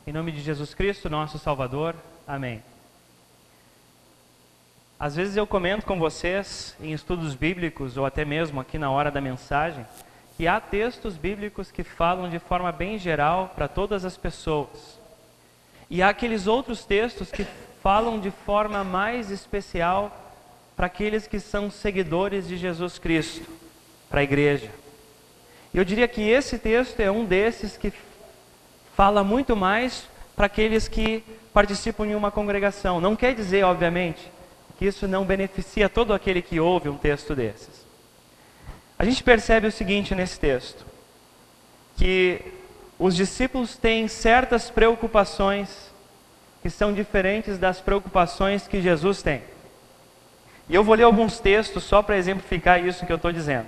Em nome de Jesus Cristo, nosso Salvador. Amém. Às vezes eu comento com vocês, em estudos bíblicos, ou até mesmo aqui na hora da mensagem, que há textos bíblicos que falam de forma bem geral para todas as pessoas. E há aqueles outros textos que falam de forma mais especial para aqueles que são seguidores de Jesus Cristo, para a igreja. E eu diria que esse texto é um desses que fala muito mais para aqueles que participam de uma congregação. Não quer dizer, obviamente, que isso não beneficia todo aquele que ouve um texto desses. A gente percebe o seguinte nesse texto, que os discípulos têm certas preocupações que são diferentes das preocupações que Jesus tem. E eu vou ler alguns textos só para exemplificar isso que eu estou dizendo.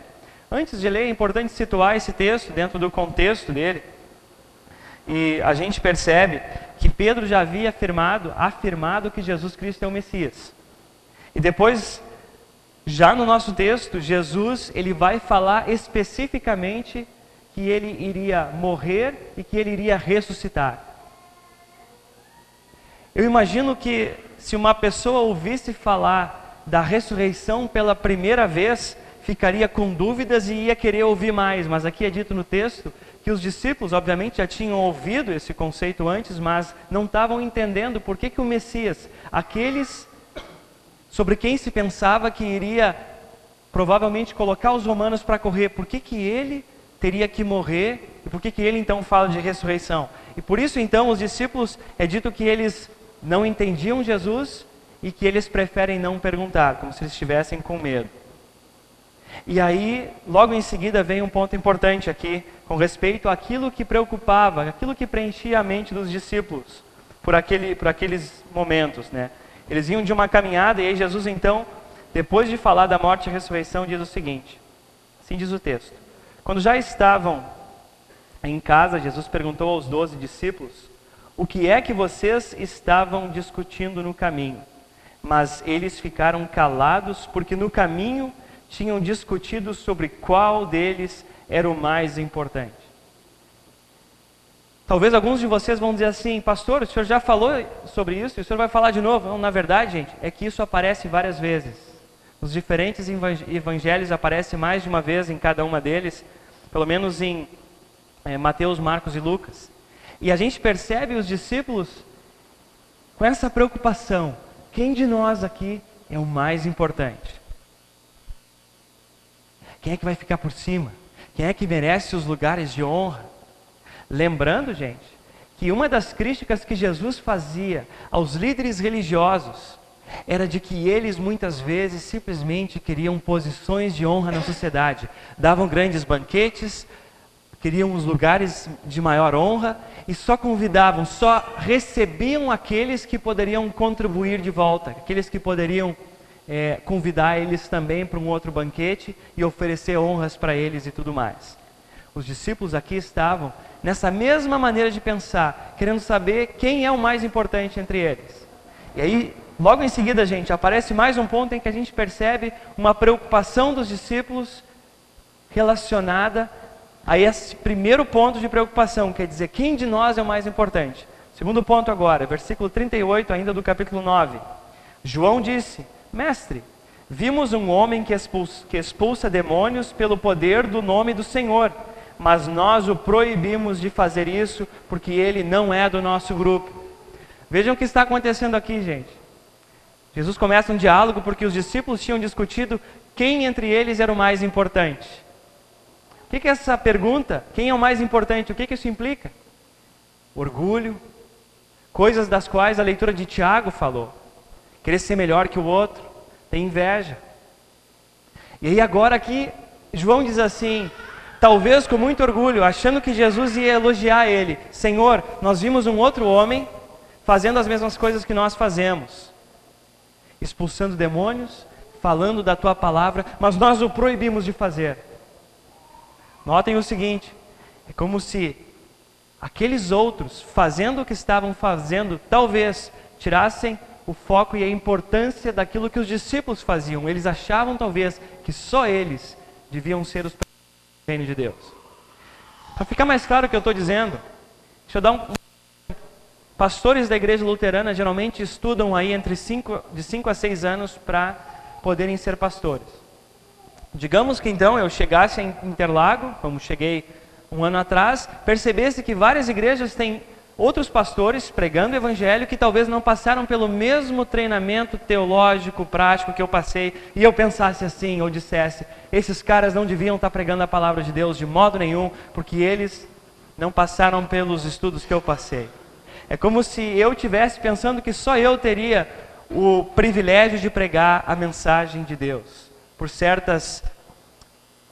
Antes de ler, é importante situar esse texto dentro do contexto dele. E a gente percebe que Pedro já havia afirmado que Jesus Cristo é o Messias. E depois, já no nosso texto, Jesus ele vai falar especificamente que ele iria morrer e que ele iria ressuscitar. Eu imagino que se uma pessoa ouvisse falar da ressurreição pela primeira vez, ficaria com dúvidas e ia querer ouvir mais. Mas aqui é dito no texto que os discípulos, obviamente, já tinham ouvido esse conceito antes, mas não estavam entendendo por que o Messias, aqueles sobre quem se pensava que iria provavelmente colocar os romanos para correr, por que ele teria que morrer e por que ele então fala de ressurreição? E por isso então os discípulos, é dito que eles não entendiam Jesus e que eles preferem não perguntar, como se eles estivessem com medo. E aí, logo em seguida, vem um ponto importante aqui, com respeito àquilo que preocupava, aquilo que preenchia a mente dos discípulos por aqueles momentos, né? Eles vinham de uma caminhada e aí Jesus então, depois de falar da morte e ressurreição, diz o seguinte, assim diz o texto: quando já estavam em casa, Jesus perguntou aos 12 discípulos, o que é que vocês estavam discutindo no caminho? Mas eles ficaram calados porque no caminho tinham discutido sobre qual deles era o mais importante. Talvez alguns de vocês vão dizer assim, pastor, o senhor já falou sobre isso, e o senhor vai falar de novo? Não, na verdade, gente, é que isso aparece várias vezes. Nos diferentes evangelhos aparece mais de uma vez em cada uma deles, pelo menos em Mateus, Marcos e Lucas. E a gente percebe os discípulos com essa preocupação. Quem de nós aqui é o mais importante? Quem é que vai ficar por cima? Quem é que merece os lugares de honra? Lembrando, gente, que uma das críticas que Jesus fazia aos líderes religiosos era de que eles muitas vezes simplesmente queriam posições de honra na sociedade. Davam grandes banquetes, queriam os lugares de maior honra e só convidavam, só recebiam aqueles que poderiam contribuir de volta, aqueles que poderiam convidar eles também para um outro banquete e oferecer honras para eles e tudo mais. Os discípulos aqui estavam nessa mesma maneira de pensar, querendo saber quem é o mais importante entre eles. E aí, logo em seguida, gente, aparece mais um ponto em que a gente percebe uma preocupação dos discípulos relacionada a esse primeiro ponto de preocupação, quer dizer, quem de nós é o mais importante? Segundo ponto agora, versículo 38 ainda do capítulo 9. João disse, mestre, vimos um homem que expulsa demônios pelo poder do nome do Senhor, mas nós o proibimos de fazer isso porque ele não é do nosso grupo. Vejam o que está acontecendo aqui, gente. Jesus começa um diálogo porque os discípulos tinham discutido quem entre eles era o mais importante. O que é essa pergunta? Quem é o mais importante? O que isso implica? Orgulho, coisas das quais a leitura de Tiago falou. Querer ser melhor que o outro, ter inveja. E aí agora aqui, João diz assim, talvez com muito orgulho, achando que Jesus ia elogiar ele. Senhor, nós vimos um outro homem fazendo as mesmas coisas que nós fazemos. Expulsando demônios, falando da tua palavra, mas nós o proibimos de fazer. Notem o seguinte, é como se aqueles outros, fazendo o que estavam fazendo, talvez tirassem o foco e a importância daquilo que os discípulos faziam. Eles achavam talvez que só eles deviam ser os do reino de Deus. Para ficar mais claro o que eu estou dizendo, deixa eu dar Pastores da igreja luterana geralmente estudam aí de 5 a 6 anos para poderem ser pastores. Digamos que então eu chegasse em Interlago, como cheguei um ano atrás, percebesse que várias igrejas têm outros pastores pregando o evangelho que talvez não passaram pelo mesmo treinamento teológico, prático que eu passei, e eu pensasse assim, ou dissesse, esses caras não deviam estar pregando a palavra de Deus de modo nenhum, porque eles não passaram pelos estudos que eu passei. É como se eu estivesse pensando que só eu teria o privilégio de pregar a mensagem de Deus, por certas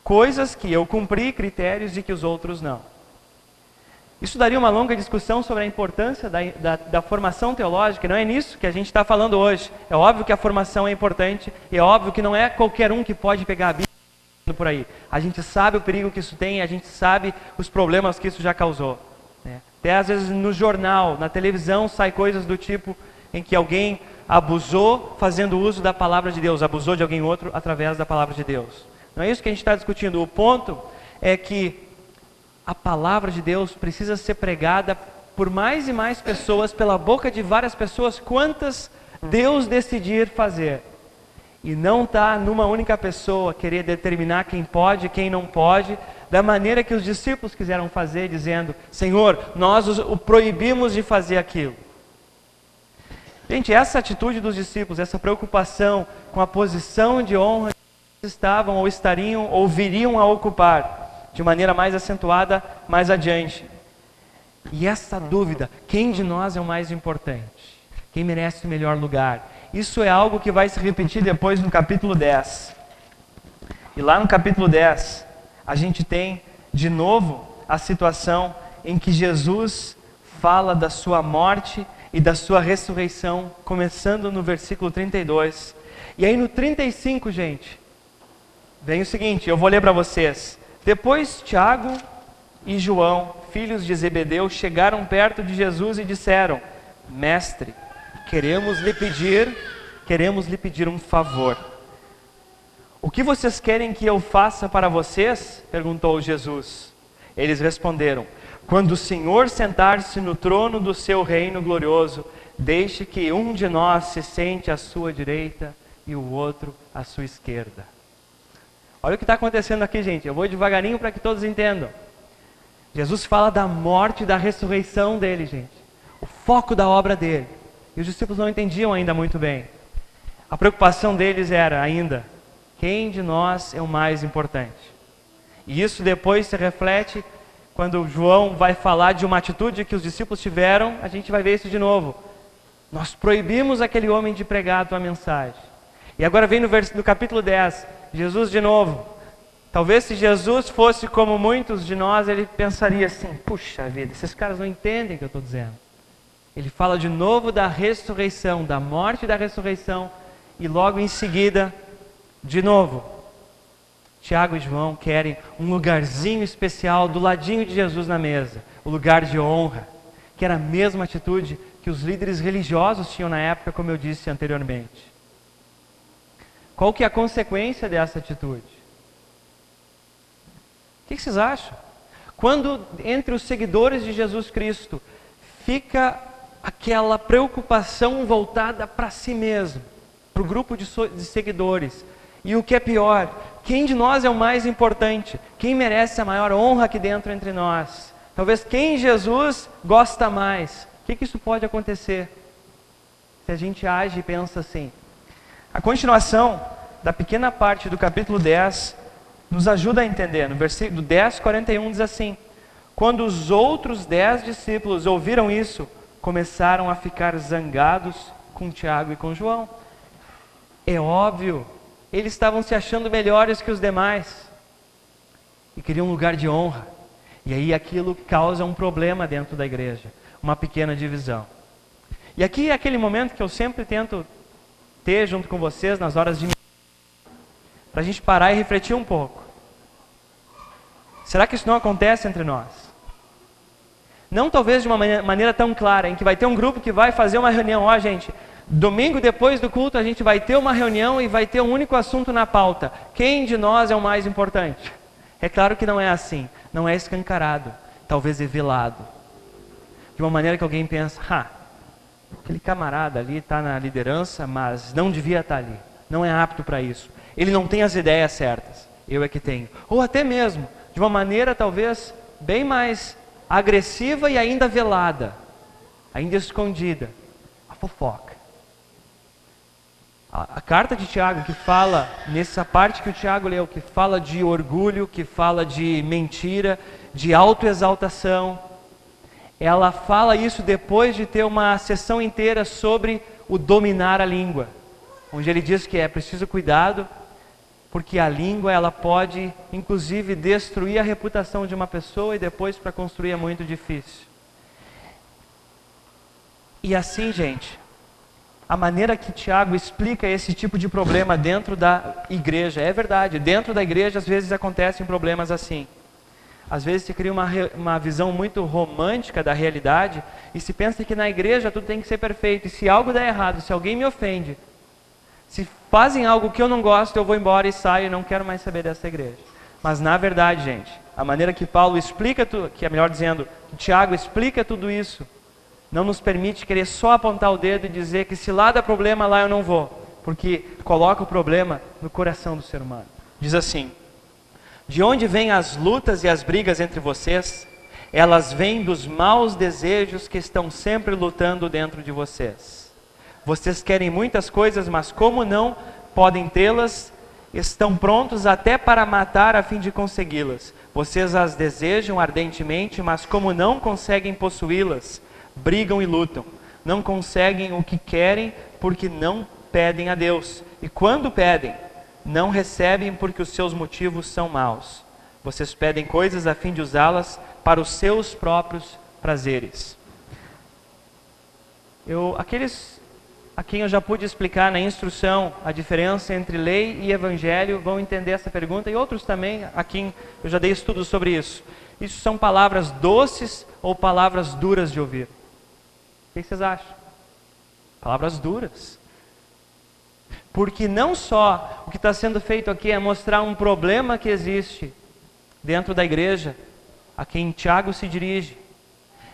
coisas que eu cumpri, critérios, e que os outros não. Isso daria uma longa discussão sobre a importância da formação teológica, e não é nisso que a gente está falando hoje. É óbvio que a formação é importante, e é óbvio que não é qualquer um que pode pegar a Bíblia por aí. A gente sabe o perigo que isso tem, a gente sabe os problemas que isso já causou. Né? Até às vezes no jornal, na televisão, sai coisas do tipo em que alguém abusou fazendo uso da palavra de Deus, abusou de alguém outro através da palavra de Deus. Não é isso que a gente está discutindo. O ponto é que a palavra de Deus precisa ser pregada por mais e mais pessoas, pela boca de várias pessoas, quantas Deus decidir fazer. E não está numa única pessoa querer determinar quem pode e quem não pode, da maneira que os discípulos quiseram fazer, dizendo, Senhor, nós o proibimos de fazer aquilo. Gente, essa atitude dos discípulos, essa preocupação com a posição de honra que estavam ou estariam ou viriam a ocupar, de maneira mais acentuada, mais adiante. E essa dúvida, quem de nós é o mais importante? Quem merece o melhor lugar? Isso é algo que vai se repetir depois no capítulo 10. E lá no capítulo 10, a gente tem de novo a situação em que Jesus fala da sua morte e da sua ressurreição, começando no versículo 32. E aí no 35, gente, vem o seguinte, eu vou ler para vocês. Depois Tiago e João, filhos de Zebedeu, chegaram perto de Jesus e disseram, Mestre, queremos lhe pedir um favor. O que vocês querem que eu faça para vocês? Perguntou Jesus. Eles responderam, quando o Senhor sentar-se no trono do seu reino glorioso, deixe que um de nós se sente à sua direita e o outro à sua esquerda. Olha o que está acontecendo aqui, gente. Eu vou devagarinho para que todos entendam. Jesus fala da morte e da ressurreição dele, gente. O foco da obra dele. E os discípulos não entendiam ainda muito bem. A preocupação deles era ainda, quem de nós é o mais importante? E isso depois se reflete quando João vai falar de uma atitude que os discípulos tiveram, a gente vai ver isso de novo. Nós proibimos aquele homem de pregar a tua mensagem. E agora vem no capítulo 10, Jesus de novo. Talvez se Jesus fosse como muitos de nós, ele pensaria assim, puxa vida, esses caras não entendem o que eu estou dizendo. Ele fala de novo da ressurreição, da morte e da ressurreição, e logo em seguida, de novo, Tiago e João querem um lugarzinho especial do ladinho de Jesus na mesa, o lugar de honra, que era a mesma atitude que os líderes religiosos tinham na época, como eu disse anteriormente. Qual que é a consequência dessa atitude? O que vocês acham? Quando entre os seguidores de Jesus Cristo fica aquela preocupação voltada para si mesmo, para o grupo de seguidores, e o que é pior, quem de nós é o mais importante? Quem merece a maior honra aqui dentro entre nós? Talvez quem Jesus gosta mais? O que isso pode acontecer? Se a gente age e pensa assim. A continuação da pequena parte do capítulo 10 nos ajuda a entender. No versículo 10:41 diz assim, quando os outros 10 discípulos ouviram isso, começaram a ficar zangados com Tiago e com João. É óbvio, eles estavam se achando melhores que os demais e queriam um lugar de honra. E aí aquilo causa um problema dentro da igreja, uma pequena divisão. E aqui é aquele momento que eu sempre tento ter junto com vocês nas horas de para a gente parar e refletir um pouco. Será que isso não acontece entre nós? Não talvez de uma maneira tão clara, em que vai ter um grupo que vai fazer uma reunião. Ó, gente, domingo depois do culto a gente vai ter uma reunião e vai ter um único assunto na pauta. Quem de nós é o mais importante? É claro que não é assim. Não é escancarado. Talvez é velado. de uma maneira que alguém pensa, aquele camarada ali está na liderança, mas não devia estar ali, não é apto para isso, ele não tem as ideias certas, eu é que tenho. Ou até mesmo, de uma maneira talvez bem mais agressiva e ainda velada, ainda escondida, a fofoca. A carta de Tiago que fala, nessa parte que o Tiago leu, que fala de orgulho, que fala de mentira, de autoexaltação, ela fala isso depois de ter uma sessão inteira sobre o dominar a língua, onde ele diz que é preciso cuidado, porque a língua ela pode inclusive destruir a reputação de uma pessoa e depois para construir é muito difícil. E assim, gente, a maneira que Tiago explica esse tipo de problema dentro da igreja, é verdade, dentro da igreja às vezes acontecem problemas assim. Às vezes se cria uma visão muito romântica da realidade e se pensa que na igreja tudo tem que ser perfeito. E se algo der errado, se alguém me ofende, se fazem algo que eu não gosto, eu vou embora e saio e não quero mais saber dessa igreja. Mas na verdade, gente, a maneira que Paulo explica, que é melhor dizendo, que Tiago explica tudo isso, não nos permite querer só apontar o dedo e dizer que se lá dá problema, lá eu não vou. Porque coloca o problema no coração do ser humano. Diz assim: de onde vêm as lutas e as brigas entre vocês? Elas vêm dos maus desejos que estão sempre lutando dentro de vocês. Vocês querem muitas coisas, mas como não podem tê-las, estão prontos até para matar a fim de consegui-las. Vocês as desejam ardentemente, mas como não conseguem possuí-las, brigam e lutam. Não conseguem o que querem porque não pedem a Deus. E quando pedem, não recebem porque os seus motivos são maus. Vocês pedem coisas a fim de usá-las para os seus próprios prazeres. Aqueles a quem eu já pude explicar na instrução a diferença entre lei e evangelho vão entender essa pergunta, e outros também a quem eu já dei estudos sobre isso. Isso são palavras doces ou palavras duras de ouvir? O que vocês acham? Palavras duras. Porque não só o que está sendo feito aqui é mostrar um problema que existe dentro da igreja, a quem Tiago se dirige,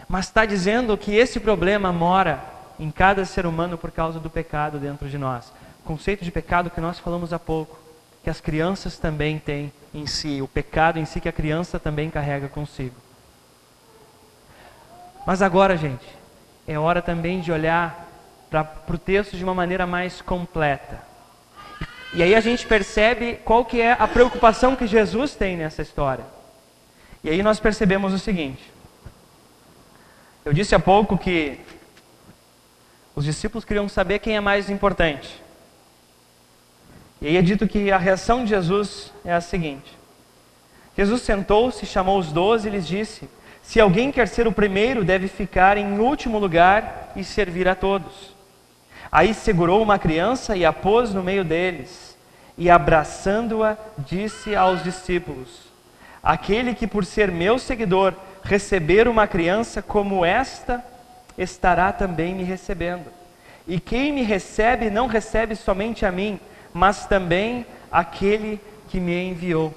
mas está dizendo que esse problema mora em cada ser humano por causa do pecado dentro de nós. O conceito de pecado que nós falamos há pouco, que as crianças também têm em si, o pecado em si que a criança também carrega consigo. Mas agora, gente, é hora também de olhar para o texto de uma maneira mais completa. E aí a gente percebe qual que é a preocupação que Jesus tem nessa história. E aí nós percebemos o seguinte. Eu disse há pouco que os discípulos queriam saber quem é mais importante. E aí é dito que a reação de Jesus é a seguinte. Jesus sentou-se, chamou os 12 e lhes disse: se alguém quer ser o primeiro, deve ficar em último lugar e servir a todos. Aí segurou uma criança e a pôs no meio deles, e abraçando-a, disse aos discípulos: aquele que por ser meu seguidor receber uma criança como esta, estará também me recebendo. E quem me recebe não recebe somente a mim, mas também aquele que me enviou.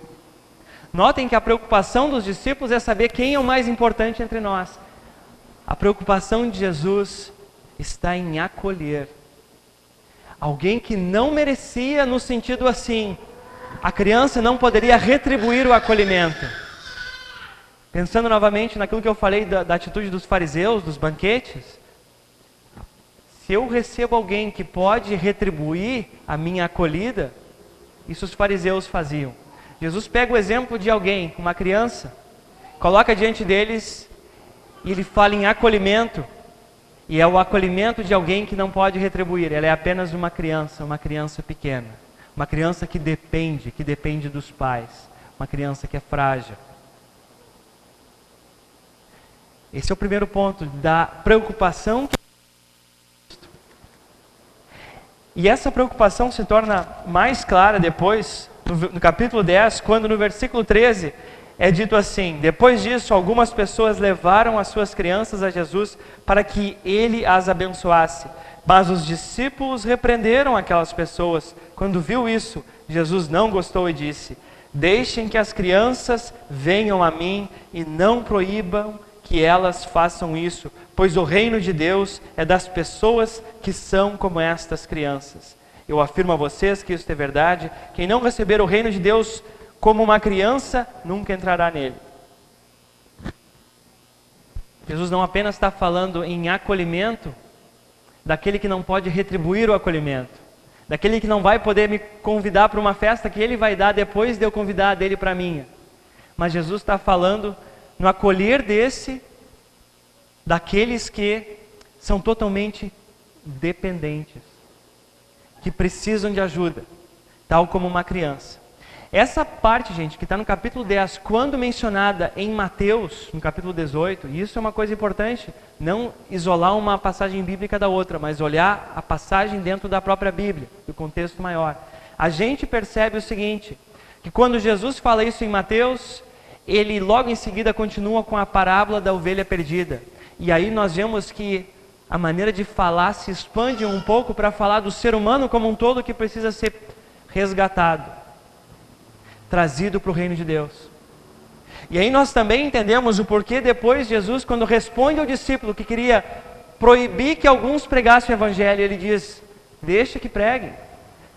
Notem que a preocupação dos discípulos é saber quem é o mais importante entre nós. A preocupação de Jesus está em acolher alguém que não merecia, no sentido assim, a criança não poderia retribuir o acolhimento. Pensando novamente naquilo que eu falei da atitude dos fariseus, dos banquetes, se eu recebo alguém que pode retribuir a minha acolhida, isso os fariseus faziam. Jesus pega o exemplo de alguém, uma criança, coloca diante deles e ele fala em acolhimento, e é o acolhimento de alguém que não pode retribuir. Ela é apenas uma criança pequena, uma criança que depende dos pais, uma criança que é frágil. Esse é o primeiro ponto da preocupação. E essa preocupação se torna mais clara depois, no capítulo 10, quando no versículo 13 é dito assim: depois disso, algumas pessoas levaram as suas crianças a Jesus para que ele as abençoasse. Mas os discípulos repreenderam aquelas pessoas. Quando viu isso, Jesus não gostou e disse: deixem que as crianças venham a mim e não proíbam que que elas façam isso, pois o reino de Deus é das pessoas que são como estas crianças. Eu afirmo a vocês que isso é verdade. Quem não receber o reino de Deus como uma criança, nunca entrará nele. Jesus não apenas está falando em acolhimento daquele que não pode retribuir o acolhimento, daquele que não vai poder me convidar para uma festa que ele vai dar depois de eu convidar dele para a minha. Mas Jesus está falando no acolher daqueles que são totalmente dependentes, que precisam de ajuda, tal como uma criança. Essa parte, gente, que está no capítulo 10, quando mencionada em Mateus, no capítulo 18, e isso é uma coisa importante, não isolar uma passagem bíblica da outra, mas olhar a passagem dentro da própria Bíblia, do contexto maior. A gente percebe o seguinte, que quando Jesus fala isso em Mateus, ele logo em seguida continua com a parábola da ovelha perdida. E aí nós vemos que a maneira de falar se expande um pouco para falar do ser humano como um todo que precisa ser resgatado, trazido para o reino de Deus. E aí nós também entendemos o porquê depois Jesus, quando responde ao discípulo que queria proibir que alguns pregassem o evangelho, ele diz, deixa que preguem.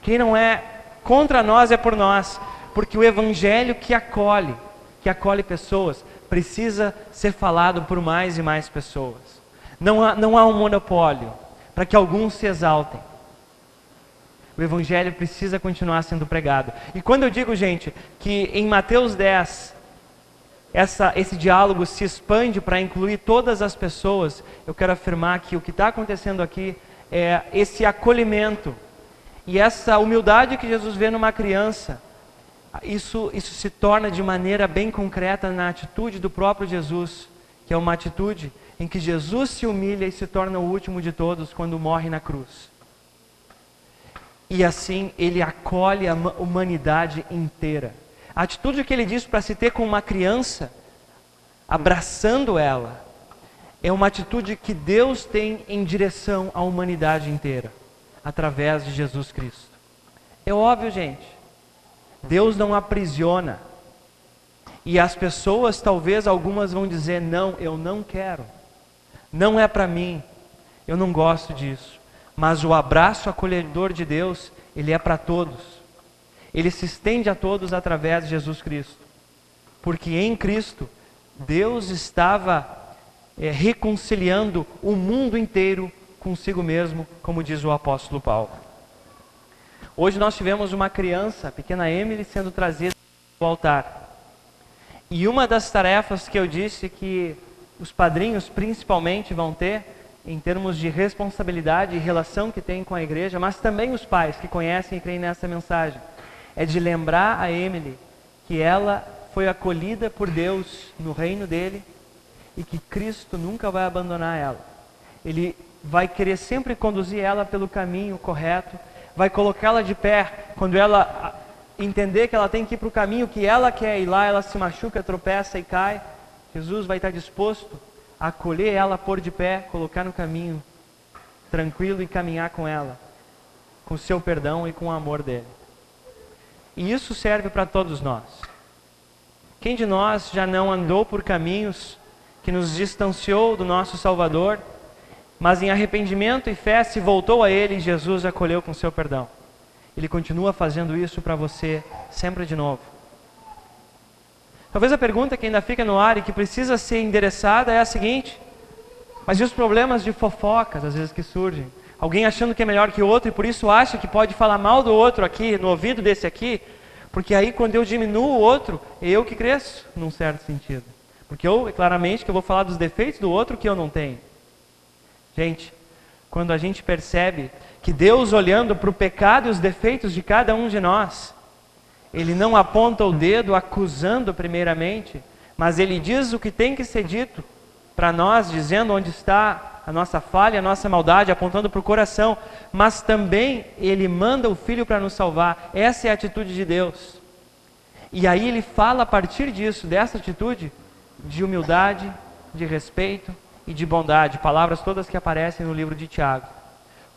Quem não é contra nós é por nós. Porque o evangelho que acolhe pessoas, precisa ser falado por mais e mais pessoas. Não há um monopólio para que alguns se exaltem. O evangelho precisa continuar sendo pregado. E quando eu digo, gente, que em Mateus 10, esse diálogo se expande para incluir todas as pessoas, eu quero afirmar que o que está acontecendo aqui é esse acolhimento e essa humildade que Jesus vê numa criança. Isso se torna de maneira bem concreta na atitude do próprio Jesus, que é uma atitude em que Jesus se humilha e se torna o último de todos quando morre na cruz. E assim ele acolhe a humanidade inteira. A atitude que ele diz para se ter com uma criança, abraçando ela, é uma atitude que Deus tem em direção à humanidade inteira, através de Jesus Cristo. É óbvio, gente, Deus não aprisiona. E as pessoas, talvez algumas vão dizer, não, eu não quero. Não é para mim. Eu não gosto disso. Mas o abraço acolhedor de Deus, ele é para todos. Ele se estende a todos através de Jesus Cristo. Porque em Cristo, Deus estava reconciliando o mundo inteiro consigo mesmo, como diz o apóstolo Paulo. Hoje nós tivemos uma criança, a pequena Emily, sendo trazida ao altar. E uma das tarefas que eu disse que os padrinhos principalmente vão ter, em termos de responsabilidade e relação que tem com a igreja, mas também os pais que conhecem e creem nessa mensagem, é de lembrar a Emily que ela foi acolhida por Deus no reino dele e que Cristo nunca vai abandonar ela. Ele vai querer sempre conduzir ela pelo caminho correto, vai colocá-la de pé quando ela entender que ela tem que ir para o caminho que ela quer ir lá, ela se machuca, tropeça e cai. Jesus vai estar disposto a acolher ela, pôr de pé, colocar no caminho tranquilo e caminhar com ela, com o seu perdão e com o amor dele. E isso serve para todos nós. Quem de nós já não andou por caminhos que nos distanciou do nosso Salvador, mas em arrependimento e fé se voltou a Ele e Jesus acolheu com seu perdão? Ele continua fazendo isso para você sempre de novo. Talvez a pergunta que ainda fica no ar e que precisa ser endereçada é a seguinte: mas e os problemas de fofocas às vezes que surgem? Alguém achando que é melhor que o outro e por isso acha que pode falar mal do outro aqui, no ouvido desse aqui, porque aí quando eu diminuo o outro, eu que cresço, num certo sentido. Porque claramente que eu vou falar dos defeitos do outro que eu não tenho. Gente, quando a gente percebe que Deus, olhando para o pecado e os defeitos de cada um de nós, Ele não aponta o dedo acusando primeiramente, mas Ele diz o que tem que ser dito para nós, dizendo onde está a nossa falha, a nossa maldade, apontando para o coração, mas também Ele manda o Filho para nos salvar. Essa é a atitude de Deus. E aí Ele fala a partir disso, dessa atitude, de humildade, de respeito e de bondade, palavras todas que aparecem no livro de Tiago.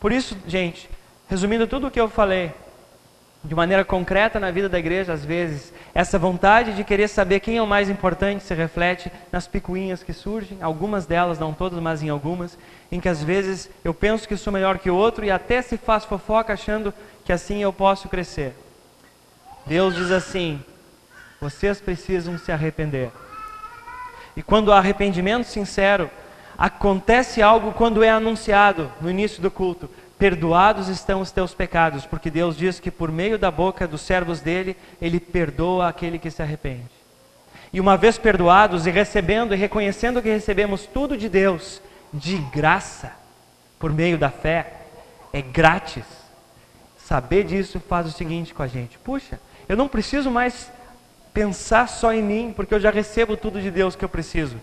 Por isso, gente, resumindo tudo o que eu falei, de maneira concreta na vida da igreja, às vezes, essa vontade de querer saber quem é o mais importante se reflete nas picuinhas que surgem, algumas delas, não todas, mas em algumas, em que às vezes eu penso que sou melhor que o outro e até se faz fofoca achando que assim eu posso crescer. Deus diz assim: vocês precisam se arrepender. E quando há arrependimento sincero, acontece algo quando é anunciado no início do culto: perdoados estão os teus pecados, porque Deus diz que por meio da boca dos servos dele, ele perdoa aquele que se arrepende. E uma vez perdoados e recebendo e reconhecendo que recebemos tudo de Deus, de graça, por meio da fé, é grátis. Saber disso faz o seguinte com a gente: puxa, eu não preciso mais pensar só em mim, porque eu já recebo tudo de Deus que eu preciso.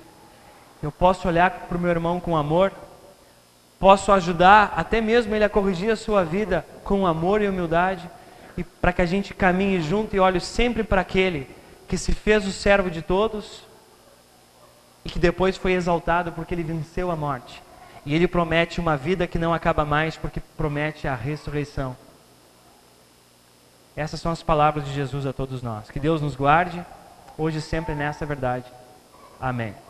Eu posso olhar para o meu irmão com amor, posso ajudar até mesmo ele a corrigir a sua vida com amor e humildade, e para que a gente caminhe junto e olhe sempre para aquele que se fez o servo de todos e que depois foi exaltado porque ele venceu a morte. E ele promete uma vida que não acaba mais, porque promete a ressurreição. Essas são as palavras de Jesus a todos nós. Que Deus nos guarde, hoje e sempre nessa verdade. Amém.